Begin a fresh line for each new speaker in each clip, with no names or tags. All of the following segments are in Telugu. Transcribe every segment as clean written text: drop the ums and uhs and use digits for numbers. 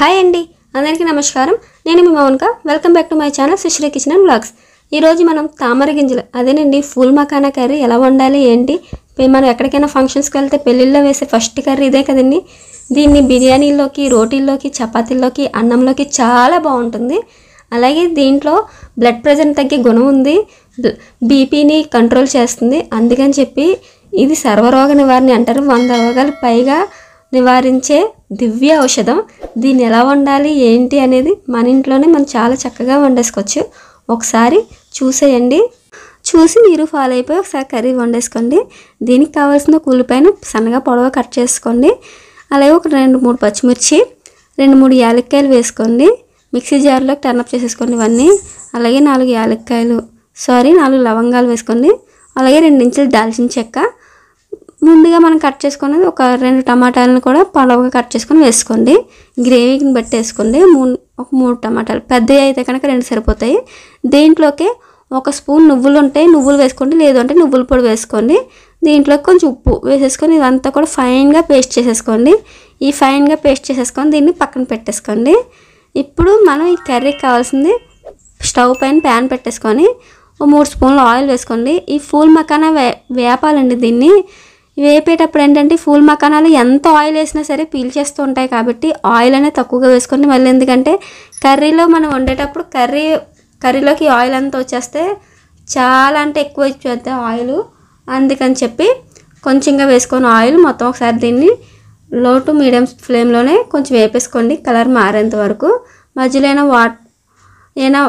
హాయ్ అండి, అందరికీ నమస్కారం. నేను మీ Mounika. Welcome back to my channel Sushri kitchen and vlogs. ఈరోజు మనం తామర గింజలు అదేనండి ఫూల్ మకానా కర్రీ ఎలా వండాలి ఏంటి, మనం ఎక్కడికైనా ఫంక్షన్స్కి వెళ్తే పెళ్ళిళ్ళలో వేసే ఫస్ట్ కర్రీ ఇదే కదండి. దీన్ని బిర్యానీలోకి, రోటీల్లోకి, చపాతీల్లోకి, అన్నంలోకి చాలా బాగుంటుంది. అలాగే దీంట్లో బ్లడ్ ప్రెషర్ తగ్గే గుణం ఉంది, బీపీని కంట్రోల్ చేస్తుంది. అందుకని చెప్పి ఇది సర్వరోగ నివారణ అంటారు. 100 రోగాలు పైగా నివారించే దివ్య ఔషధం. దీన్ని ఎలా వండాలి ఏంటి అనేది మన ఇంట్లోనే మనం చాలా చక్కగా వండేసుకోవచ్చు. ఒకసారి చూసేయండి, చూసి మీరు ఫాలో అయిపోయి ఒకసారి కర్రీ వండేసుకోండి. దీనికి కావాల్సిన ఉల్లిపాయను సన్నగా పొడవుగా కట్ చేసుకోండి. అలాగే ఒక 2-3 పచ్చిమిర్చి, 2-3 యాలక్కాయలు వేసుకోండి. మిక్సీ జార్లోకి టర్నప్ చేసేసుకోండి ఇవన్నీ. అలాగే 4 లవంగాలు వేసుకోండి. అలాగే 2 ఇంచులు దాల్చిన చెక్క. ముందుగా మనం కట్ చేసుకున్నది ఒక 2 టమాటాలను కూడా పొడవుగా కట్ చేసుకొని వేసుకోండి. గ్రేవీని బట్టి వేసుకోండి. 3 టమాటాలు, పెద్దవి అయితే కనుక 2 సరిపోతాయి. దీంట్లోకి 1 స్పూన్ నువ్వులు ఉంటాయి, నువ్వులు వేసుకోండి, లేదు అంటే నువ్వుల పొడి వేసుకోండి. దీంట్లోకి కొంచెం ఉప్పు వేసేసుకొని ఇదంతా కూడా ఫైన్గా పేస్ట్ చేసేసుకోండి. ఈ ఫైన్గా పేస్ట్ చేసేసుకొని దీన్ని పక్కన పెట్టేసుకోండి. ఇప్పుడు మనం ఈ కర్రీకి కావాల్సింది స్టవ్ పైన ప్యాన్ పెట్టేసుకొని 3 స్పూన్లు ఆయిల్ వేసుకోండి. ఈ ఫూల్ మకానా వేపాలండి. దీన్ని వేపేటప్పుడు ఏంటంటే ఫూల్ మకానాలు ఎంత ఆయిల్ వేసినా సరే పీల్చేస్తూ ఉంటాయి కాబట్టి ఆయిల్ అనేది తక్కువగా వేసుకోండి. మళ్ళీ ఎందుకంటే కర్రీలో మనం వండేటప్పుడు కర్రీలోకి ఆయిల్ అంతా వచ్చేస్తే చాలా అంటే ఎక్కువ వచ్చేద్ది ఆయిల్. అందుకని చెప్పి కొంచెంగా వేసుకొని ఆయిల్ మొత్తం ఒకసారి దీన్ని లో టు మీడియం ఫ్లేమ్లోనే కొంచెం వేపేసుకోండి కలర్ మారేంత వరకు. మధ్యలో ఏమైనా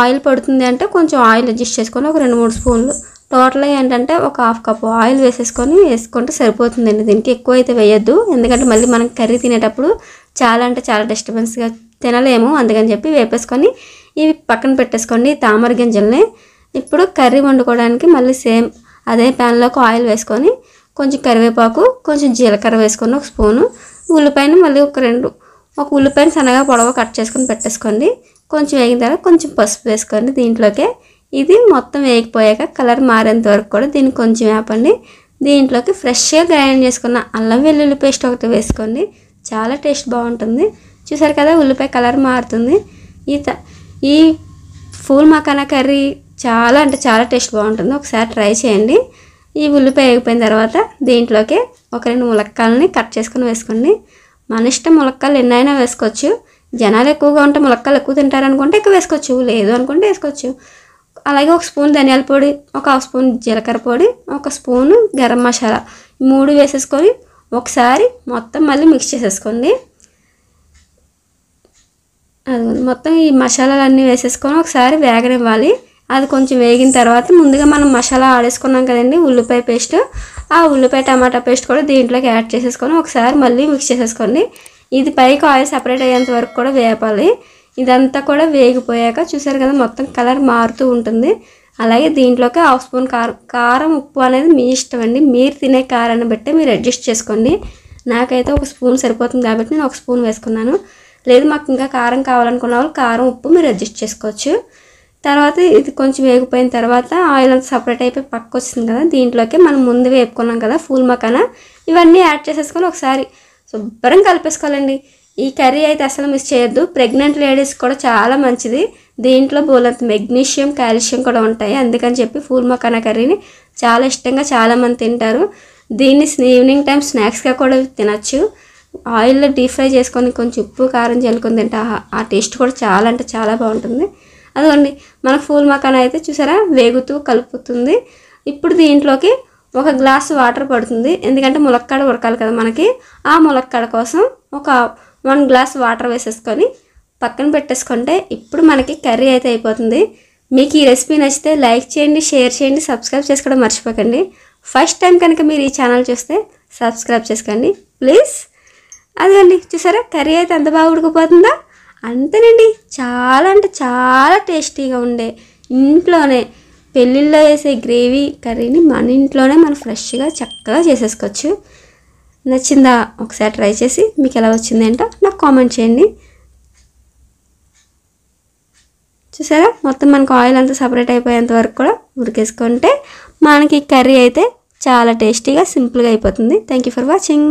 ఆయిల్ పడుతుంది అంటే కొంచెం ఆయిల్ అడ్జస్ట్ చేసుకొని ఒక 2-3 స్పూన్లు, టోటల్గా ఏంటంటే ఒక 1/2 కప్పు ఆయిల్ వేసుకుంటే సరిపోతుందండి. దీనికి ఎక్కువ అయితే వేయద్దు, ఎందుకంటే మళ్ళీ మనం కర్రీ తినేటప్పుడు చాలా అంటే చాలా డిస్టర్బెన్స్గా తినలేము. అందుకని చెప్పి వేపేసుకొని ఇవి పక్కన పెట్టేసుకోండి తామర గింజల్ని. ఇప్పుడు కర్రీ వండుకోవడానికి మళ్ళీ సేమ్ అదే ప్యాన్లోకి ఆయిల్ వేసుకొని కొంచెం కరివేపాకు, కొంచెం జీలకర్ర వేసుకొని 1 స్పూను, ఉల్లిపాయను మళ్ళీ ఒక ఉల్లిపాయను సన్నగా పొడవుగా కట్ చేసుకొని పెట్టేసుకోండి. కొంచెం వేగిన తర్వాత కొంచెం పసుపు వేసుకోండి దీంట్లోకే. ఇది మొత్తం వేగిపోయాక కలర్ మారేంత వరకు కూడా దీన్ని కొంచెం వేపండి. దీంట్లోకి ఫ్రెష్గా గ్రైండ్ చేసుకున్న అల్లం వెల్లుల్లి పేస్ట్ ఒకటి వేసుకోండి. చాలా టేస్ట్ బాగుంటుంది. చూసారు కదా ఉల్లిపాయ కలర్ మారుతుంది. ఈ ఫూల్ మకానా కర్రీ చాలా అంటే చాలా టేస్ట్ బాగుంటుంది. ఒకసారి ట్రై చేయండి. ఈ ఉల్లిపాయ వేగిపోయిన తర్వాత దీంట్లోకి ఒక 2 ములక్కాయలని కట్ చేసుకొని వేసుకోండి. మన ఇష్టం, ములక్కాయలు ఎన్నైనా వేసుకోవచ్చు. జనాలు ఎక్కువగా ఉంటే ములక్కాయలు ఎక్కువ తింటారనుకుంటే ఎక్కువ వేసుకోవచ్చు, లేదు అనుకుంటే వేసుకోవచ్చు. అలాగే 1 స్పూన్ ధనియాల పొడి, ఒక 1/2 స్పూన్ జీలకర్ర పొడి, 1 స్పూను గరం మసాలా, 3 వేసేసుకొని ఒకసారి మొత్తం మళ్ళీ మిక్స్ చేసేసుకోండి. అది మొత్తం ఈ మసాలాలన్నీ వేసేసుకొని ఒకసారి వేగనివ్వాలి. అది కొంచెం వేగిన తర్వాత ముందుగా మనం మసాలా ఆడేసుకున్నాం కదండి ఉల్లిపాయ పేస్ట్, ఆ ఉల్లిపాయ టమాటా పేస్ట్ కూడా దీంట్లోకి యాడ్ చేసేసుకొని ఒకసారి మళ్ళీ మిక్స్ చేసేసుకోండి. ఇది పైకి ఆయిల్ సపరేట్ అయ్యేంత వరకు కూడా వేపాలి. ఇదంతా కూడా వేగిపోయాక చూసారు కదా మొత్తం కలర్ మారుతూ ఉంటుంది. అలాగే దీంట్లోకి 1/2 స్పూన్ కారం, ఉప్పు అనేది మీ ఇష్టం అండి. మీరు తినే కారాన్ని బట్టి మీరు అడ్జస్ట్ చేసుకోండి. నాకైతే 1 స్పూన్ సరిపోతుంది కాబట్టి నేను 1 స్పూన్ వేసుకున్నాను. లేదు మాకు ఇంకా కారం కావాలనుకున్న వాళ్ళు కారం, ఉప్పు మీరు అడ్జస్ట్ చేసుకోవచ్చు. తర్వాత ఇది కొంచెం వేగిపోయిన తర్వాత ఆయిల్ అంతా సపరేట్ అయిపోయి పక్క వచ్చింది కదా, దీంట్లోకి మనం ముందు వేపుకున్నాం కదా ఫూల్ మకానా, ఇవన్నీ యాడ్ చేసేసుకొని ఒకసారి శుభ్రం కలిపేసుకోవాలండి. ఈ కర్రీ అయితే అసలు మిస్ చేయొద్దు. ప్రెగ్నెంట్ లేడీస్ కూడా చాలా మంచిది. దీంట్లో బోలంత మెగ్నీషియం, కాల్షియం కూడా ఉంటాయి. అందుకని చెప్పి ఫూల్ మకానా కర్రీని చాలా ఇష్టంగా చాలామంది తింటారు. దీన్ని ఈవినింగ్ టైం స్నాక్స్గా కూడా తినచ్చు. ఆయిల్లో డీప్ ఫ్రై చేసుకొని కొంచెం ఉప్పు కారం చల్లుకొని తింటే ఆ టేస్ట్ కూడా చాలా అంటే చాలా బాగుంటుంది. అదిగోండి మనకు ఫూల్ మకానా అయితే చూసారా వేగుతూ కలుపుతుంది. ఇప్పుడు దీంట్లోకి 1 గ్లాసు వాటర్ పడుతుంది, ఎందుకంటే ములక్కాడ ఉడకాలి కదా మనకి. ఆ ములక్కాడ కోసం ఒక 1 గ్లాస్ వాటర్ వేసేసుకొని పక్కన పెట్టేసుకుంటే ఇప్పుడు మనకి కర్రీ అయితే అయిపోతుంది. మీకు ఈ రెసిపీ నచ్చితే లైక్ చేయండి, షేర్ చేయండి, సబ్స్క్రైబ్ చేసుకోవడం మర్చిపోకండి. ఫస్ట్ టైం కనుక మీరు ఈ ఛానల్ చూస్తే సబ్స్క్రైబ్ చేసుకోండి ప్లీజ్. అదిగండి చూసారా కర్రీ అయితే ఎంత బాగా ఉడికిపోతుందా. అంతేనండి, చాలా అంటే చాలా టేస్టీగా ఉండే ఇంట్లోనే పెళ్ళిళ్ళలో వేసే గ్రేవీ కర్రీని మన ఇంట్లోనే మనం ఫ్రెష్గా చక్కగా చేసేసుకోవచ్చు. నచ్చిందా? ఒకసారి ట్రై చేసి మీకు ఎలా వచ్చింది ఏంటో నాకు కామెంట్ చేయండి. చూసారా మొత్తం మనకు ఆయిల్ అంతా సపరేట్ అయిపోయేంత వరకు కూడా ఉడికేసుకుంటే మనకి కర్రీ అయితే చాలా టేస్టీగా సింపుల్గా అయిపోతుంది. Thank you for watching.